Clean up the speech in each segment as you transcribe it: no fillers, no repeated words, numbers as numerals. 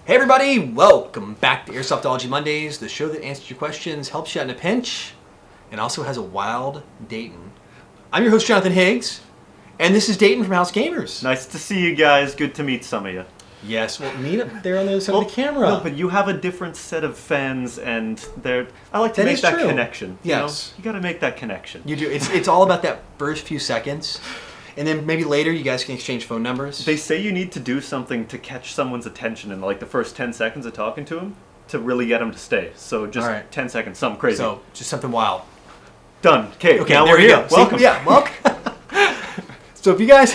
Hey everybody, welcome back to Airsoftology Mondays, the show that answers your questions, helps you out in a pinch, and also has a wild Dayton. I'm your host, Jonathan Higgs, and this is Dayton from House Gamers. Nice to see you guys. Good to meet some of you. Yes, well, meet up there on the other side of the camera. No, but you have a different set of fans, and I like to make that connection. Yes. You got to make that connection. You do. It's all about that first few seconds. And then maybe later you guys can exchange phone numbers. They say you need to do something to catch someone's attention in like the first 10 seconds of talking to them to really get them to stay. So just 10 seconds, something crazy. So just something wild. Done. Okay, now there we're we here. Go. Welcome. See, welcome. So if you guys,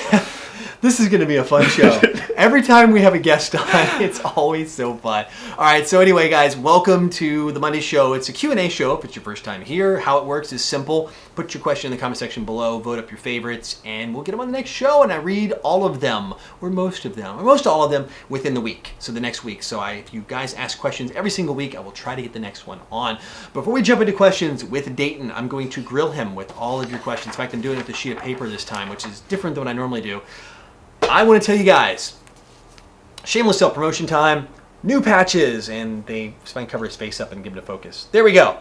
this is going to be a fun show. Every time we have a guest on, it's always so fun. All right, so anyway, guys, welcome to the Monday show. It's a Q&A show if it's your first time here. How it works is simple. Put your question in the comment section below, vote up your favorites, and we'll get them on the next show, and I read all of them, or most of them, or most all of them within the week, so the next week. So if you guys ask questions every single week, I will try to get the next one on. Before we jump into questions with Dayton, I'm going to grill him with all of your questions. In fact, I'm doing it with a sheet of paper this time, which is different than what I normally do. I want to tell you guys, shameless self-promotion time, new patches, and if I can cover his face up and give it a focus. There we go.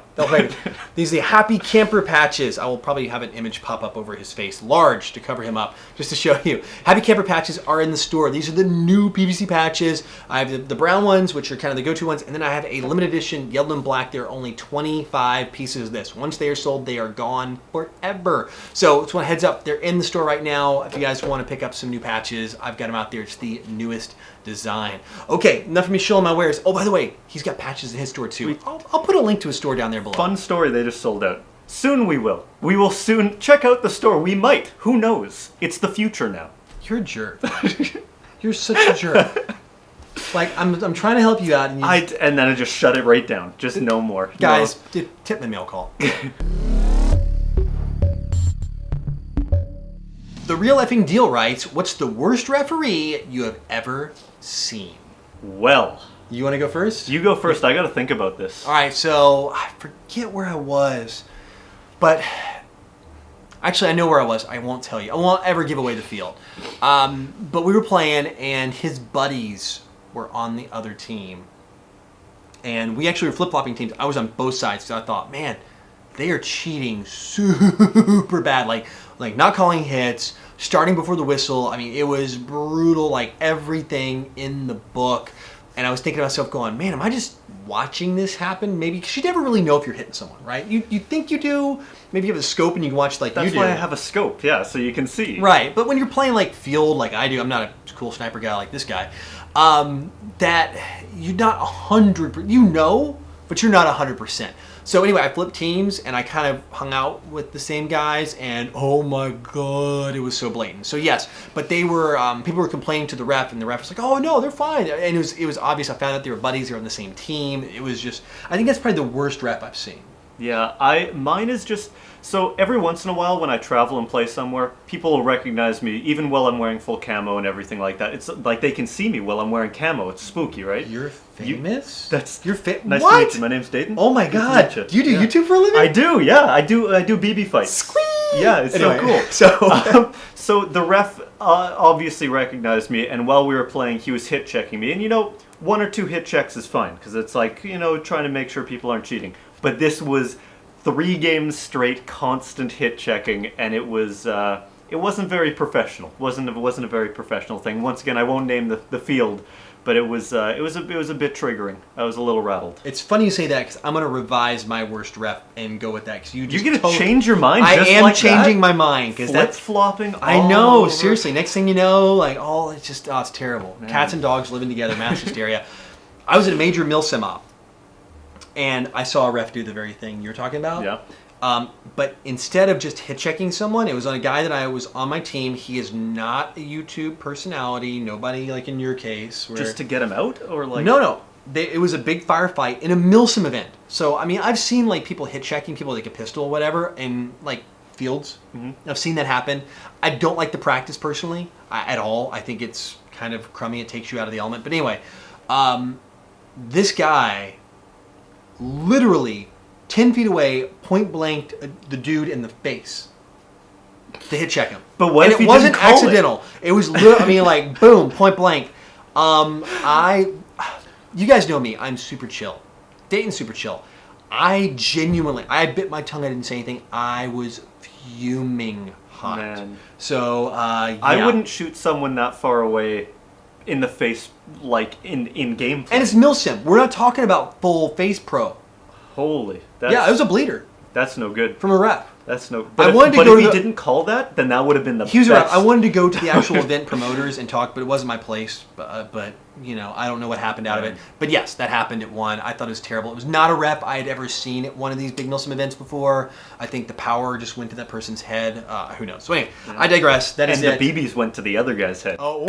These are the Happy Camper patches. I will probably have an image pop up over his face, large, to cover him up, just to show you. Happy Camper patches are in the store. These are the new PVC patches. I have the brown ones, which are kind of the go-to ones, and then I have a limited edition yellow and black. There are only 25 pieces of this. Once they are sold, they are gone forever. So just want to heads up, they're in the store right now. If you guys want to pick up some new patches, I've got them out there. It's the newest design. Okay, enough of me showing my wares. Oh, by the way, he's got patches in his store too. I'll put a link to his store down there below. Fun story, they just sold out. Soon we will. We will soon check out the store. We might. Who knows? It's the future now. You're a jerk. You're such a jerk. Like, I'm trying to help you out. And then I just shut it right down. Just no more. Guys, Tippmann mail call. The Real Effing Deal writes, what's the worst referee you have ever seen? Well. You want to go first? You go first. I got to think about this. All right, so I forget where I was, but actually I know where I was. I won't tell you. I won't ever give away the field. But we were playing, and his buddies were on the other team. And we actually were flip-flopping teams. I was on both sides, so I thought, man, they are cheating super bad. Like not calling hits, starting before the whistle. I mean, it was brutal, like everything in the book. And I was thinking to myself going, man, am I just watching this happen? Maybe, because you never really know if you're hitting someone, right? You think you do. Maybe you have a scope and you can watch like you do. That's why I have a scope, yeah, so you can see. Right, but when you're playing like field like I do, I'm not a cool sniper guy like this guy, that you're not 100%, you know, but you're not 100%. So anyway, I flipped teams and I kind of hung out with the same guys, and oh my god, it was so blatant. So yes, but they were people were complaining to the ref, and the ref was like, "Oh no, they're fine." And it was obvious. I found out they were buddies. They were on the same team. It was just, I think that's probably the worst ref I've seen. Yeah, mine is just, so every once in a while when I travel and play somewhere, people will recognize me even while I'm wearing full camo and everything like that. It's like they can see me while I'm wearing camo. It's spooky, right? You're famous? You're Nice to meet you. My name's Dayton. Oh my god. Do you do YouTube for a living? I do, yeah. I do BB fights. Squeak! Yeah, it's anyway, so cool. So the ref obviously recognized me, and while we were playing, he was hit checking me. And you know, 1 or 2 hit checks is fine, because it's like, you know, trying to make sure people aren't cheating. But this was 3 games straight, constant hit checking, and it wasn't very professional. It wasn't a very professional thing. Once again, I won't name the field, but it was a bit triggering. I was a little rattled. It's funny you say that, because I'm going to revise my worst ref and go with that. Because you're going to change your mind. I just am like changing that? my mind, because that's flopping. I know, over. seriously. Next thing you know, like it's just it's terrible. Man. Cats and dogs living together, mass hysteria. I was at a major milsim op, and I saw a ref do the very thing you're talking about. Yeah. But instead of just hit checking someone, it was on a guy that I was on my team. He is not a YouTube personality. Nobody like in your case. Just to get him out, or like no. It was a big firefight in a milsim event. So I mean, I've seen like people hit checking people like a pistol or whatever in like fields. Mm-hmm. I've seen that happen. I don't like the practice personally at all. I think it's kind of crummy. It takes you out of the element. But anyway, this guy literally 10 feet away, point blanked the dude in the face to hit check him. But what if it wasn't accidental? It was, I mean, like boom, point blank. you guys know me. I'm super chill. Dayton's super chill. I bit my tongue. I didn't say anything. I was fuming hot. Man. So, yeah. I wouldn't shoot someone that far away in the face, like in gameplay. And it's milsim. We're not talking about full face pro. Holy. Yeah, it was a bleeder. That's no good. From a rep. That's no. But if he didn't call that, then that would have been the he was best. I wanted to go to the actual event promoters and talk, but it wasn't my place. But you know, I don't know what happened out of it. But yes, that happened at one. I thought it was terrible. It was not a rep I had ever seen at one of these big Milsim events before. I think the power just went to that person's head. Who knows? So anyway, I digress. That is it. And the BBs went to the other guy's head. Oh,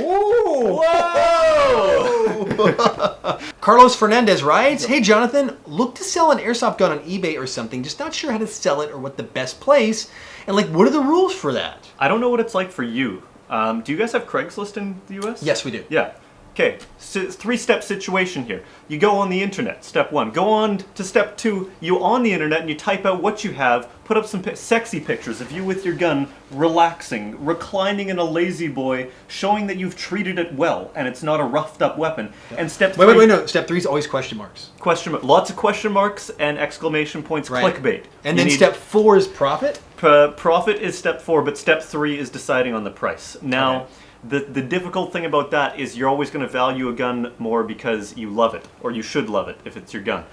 whoa! Carlos Fernandez writes, "Hey Jonathan, look to sell an airsoft gun on eBay or something. Just not sure how to sell it or what the best place. And like, what are the rules for that?" I don't know what it's like for you. Do you guys have Craigslist in the US? Yes, we do. Yeah. Okay, so 3-step situation here. You go on the internet, step 1. Go on to step 2. You on the internet and you type out what you have. Put up some sexy pictures of you with your gun, relaxing, reclining in a lazy boy, showing that you've treated it well and it's not a roughed up weapon. Yeah. And step 3. Wait, no. Step 3 is always question marks. Lots of question marks and exclamation points. Right. Clickbait. And then step 4 is profit. Profit is step 4, but step 3 is deciding on the price. Now. Okay. The difficult thing about that is you're always going to value a gun more because you love it, or you should love it if it's your gun.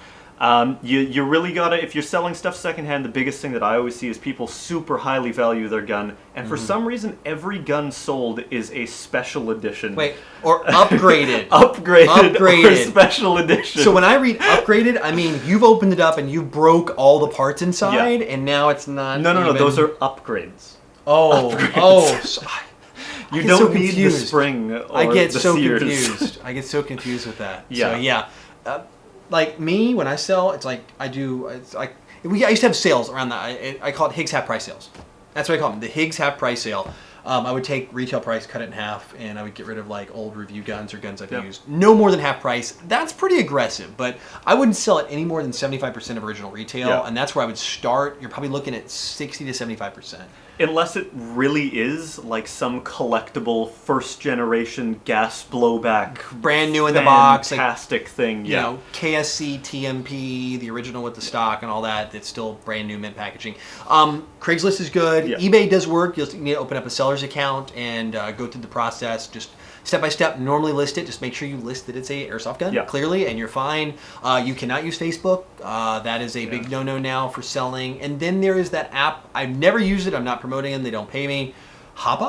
You really gotta, if you're selling stuff secondhand, the biggest thing that I always see is people super highly value their gun, and for some reason every gun sold is a special edition. Wait, or upgraded. Upgraded. Or special edition. So when I read upgraded, I mean you've opened it up and you broke all the parts inside, and now it's not. No, those are upgrades. So, you don't need the spring or I get the so Sears. confused. I get so confused with that. Yeah. So yeah, like me when I sell, it's like I do. It's like I used to have sales around that. I call it Higgs half price sales. That's what I call them. The Higgs half price sale. I would take retail price, cut it in half, and I would get rid of like old review guns or guns I've used. No more than half price. That's pretty aggressive, but I wouldn't sell it any more than 75% of original retail, and that's where I would start. You're probably looking at 60 to 75%. Unless it really is like some collectible first generation gas blowback, brand new in the box, fantastic thing. You know, KSC TMP, the original with the stock and all that. That's still brand new mint packaging. Craigslist is good. Yeah. eBay does work. You'll need to open up a seller's account and go through the process. Just step by step. Normally list it. Just make sure you list that it's a airsoft gun clearly, and you're fine. You cannot use Facebook. That is a big no-no now for selling. And then there is that app. I've never used it. I'm not promoting them. They don't pay me. Hop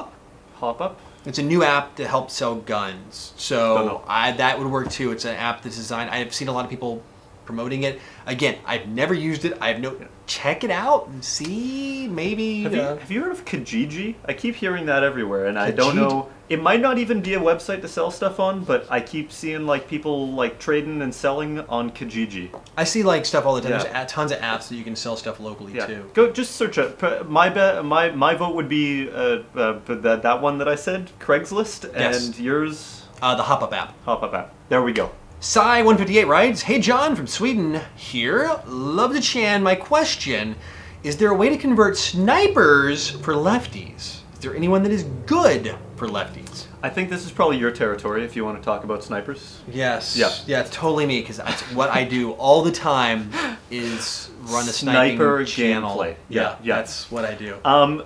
Up. It's a new app to help sell guns. So that would work too. It's an app that's designed. I have seen a lot of people promoting it. Again, I've never used it. I have no. Check it out and see. Maybe. Have you heard of Kijiji? I keep hearing that everywhere, and I don't know. It might not even be a website to sell stuff on, but I keep seeing like people like trading and selling on Kijiji. I see like stuff all the time. There's tons of apps that you can sell stuff locally too. Go just search it. My vote would be that one that I said, Craigslist, and yours. The Hop Up app. Hop Up app. There we go. Sai158 writes, "Hey John from Sweden here. Love the Chan. My question, is there a way to convert snipers for lefties? Is there anyone that is good for lefties?" I think this is probably your territory if you want to talk about snipers. Yes. Yeah, it's totally me because that's what I do all the time is run a sniper channel. Gameplay. Yeah, that's what I do.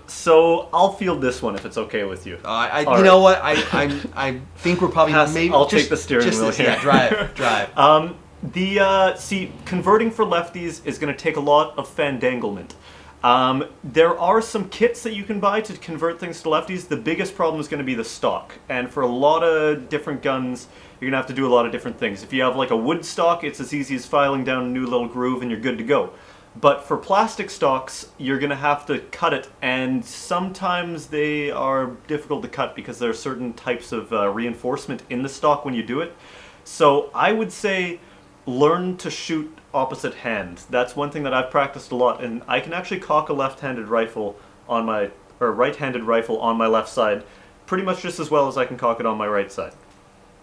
So I'll field this one if it's okay with you. You know what? I think we're probably maybe. I'll take the steering wheel here. Yeah, drive. Converting for lefties is going to take a lot of fandanglement. There are some kits that you can buy to convert things to lefties. The biggest problem is going to be the stock. And for a lot of different guns, you're going to have to do a lot of different things. If you have like a wood stock, it's as easy as filing down a new little groove and you're good to go. But for plastic stocks, you're going to have to cut it. And sometimes they are difficult to cut because there are certain types of reinforcement in the stock when you do it. So I would say learn to shoot opposite hand. That's one thing that I've practiced a lot, and I can actually cock a right-handed rifle on my left side pretty much just as well as I can cock it on my right side.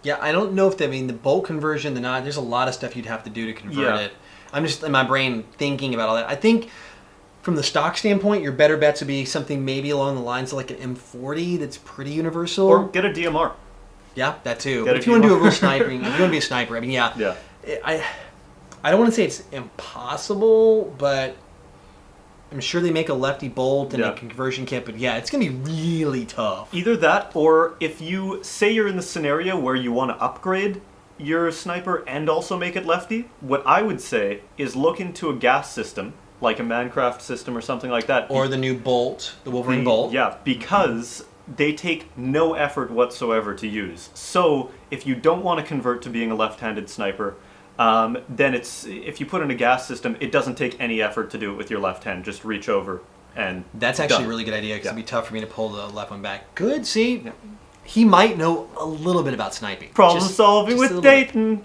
Yeah, I don't know if the bolt conversion, there's a lot of stuff you'd have to do to convert it. I'm just in my brain thinking about all that. I think from the stock standpoint, your better bets would be something maybe along the lines of like an M40 that's pretty universal. Or get a DMR. Yeah, that too. But if you want to do a real sniping, if you want to be a sniper, I mean, I don't want to say it's impossible, but I'm sure they make a lefty bolt and a conversion kit, but yeah, it's going to be really tough. Either that, or if you say you're in the scenario where you want to upgrade your sniper and also make it lefty, what I would say is look into a gas system, like a Mancraft system or something like that. Or the new bolt, the Wolverine bolt. Yeah, because they take no effort whatsoever to use. So if you don't want to convert to being a left-handed sniper, then if you put in a gas system, it doesn't take any effort to do it with your left hand. Just reach over and that's actually a really good idea, because it'd be tough for me to pull the left one back. Good, see? Yeah. He might know a little bit about sniping. Problem solving with Dayton.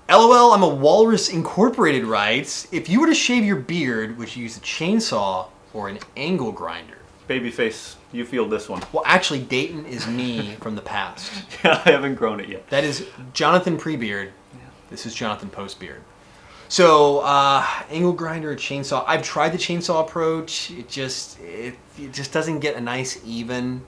LOL, I'm a Walrus Incorporated writes, if you were to shave your beard, would you use a chainsaw or an angle grinder? Babyface, you feel this one. Well, actually, Dayton is me from the past. Yeah, I haven't grown it yet. That is Jonathan pre-beard. This is Jonathan post-beard. So, angle grinder or chainsaw. I've tried the chainsaw approach. It just doesn't get a nice even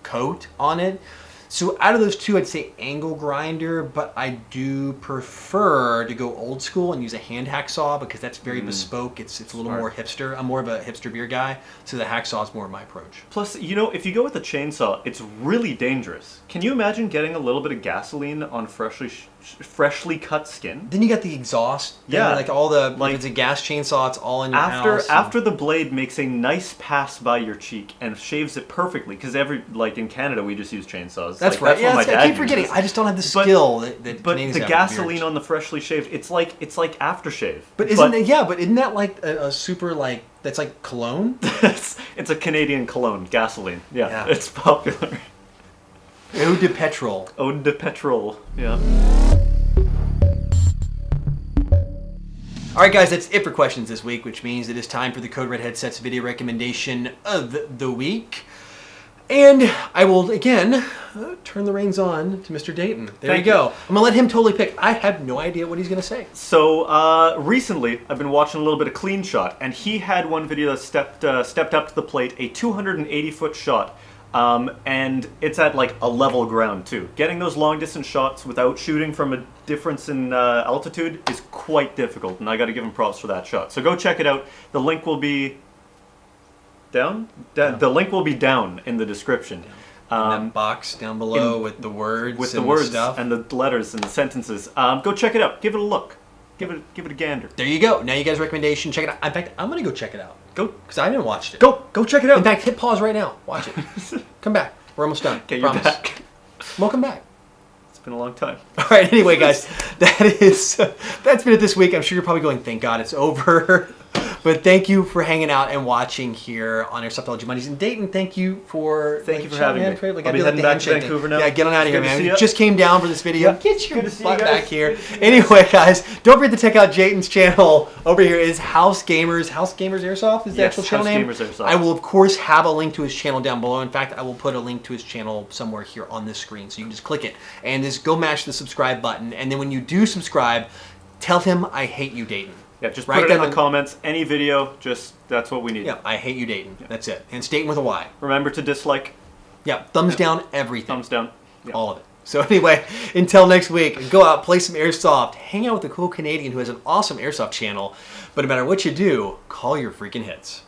coat on it. So out of those two, I'd say angle grinder, but I do prefer to go old school and use a hand hacksaw, because that's very bespoke. It's a little more hipster. I'm more of a hipster beer guy, so the hacksaw is more of my approach. Plus, if you go with a chainsaw, it's really dangerous. Can you imagine getting a little bit of gasoline on freshly cut skin? Then you got the exhaust. Yeah, like all the if it's a gas chainsaw, it's all in your house. After the blade makes a nice pass by your cheek and shaves it perfectly, because in Canada we just use chainsaws. That's right. Yeah, I keep forgetting. I just don't have the skill that Canadians the have gasoline on the freshly shaved, it's like aftershave. But isn't that like a super that's like cologne? It's a Canadian cologne, gasoline. Yeah. It's popular. Eau de petrol. Eau de petrol. Yeah. All right, guys, that's it for questions this week, which means it is time for the Code Red Headsets video recommendation of the week. And I will, again, turn the reins on to Mr. Dayton. There you go. I'm going to let him totally pick. I have no idea what he's going to say. So, recently, I've been watching a little bit of Cleanshot, and he had one video that stepped up to the plate, a 280-foot shot. And it's at a level ground too. Getting those long distance shots without shooting from a difference in altitude is quite difficult, and I got to give him props for that shot. So go check it out. The link will be down. The link will be down in the description. In that box down below with the words, stuff, and the letters and the sentences. Go check it out. Give it a look. Give it a gander. There you go. Now you guys' recommendation. Check it out. In fact, I'm gonna go check it out. Go, because I haven't watched it. Go check it out. In fact, hit pause right now. Watch it. Come back. We're almost done. Okay, you're back. Welcome back. It's been a long time. All right. Anyway, guys, that's been it this week. I'm sure you're probably going, "Thank God it's over." But thank you for hanging out and watching here on Airsoftology Mondays. And Dayton, thank you for having me. I'll be heading back to Vancouver now. Yeah, get on out of here, man. You just came down for this video. Yeah. Get your butt back here. Anyway, guys, don't forget to check out Jayton's channel. Over here is House Gamers. House Gamers Airsoft is the actual channel name. House Gamers Airsoft. I will, of course, have a link to his channel down below. In fact, I will put a link to his channel somewhere here on this screen. So you can just click it and just go mash the subscribe button. And then when you do subscribe, tell him I hate you, Dayton. Yeah, just put it in the comments. Any video, that's what we need. Yeah, I hate you, Dayton. Yeah. That's it. And it's Dayton with a Y. Remember to dislike. Yeah, thumbs down everything. Thumbs down. Yeah. All of it. So anyway, until next week, go out, play some Airsoft, hang out with a cool Canadian who has an awesome Airsoft channel. But no matter what you do, call your freaking hits.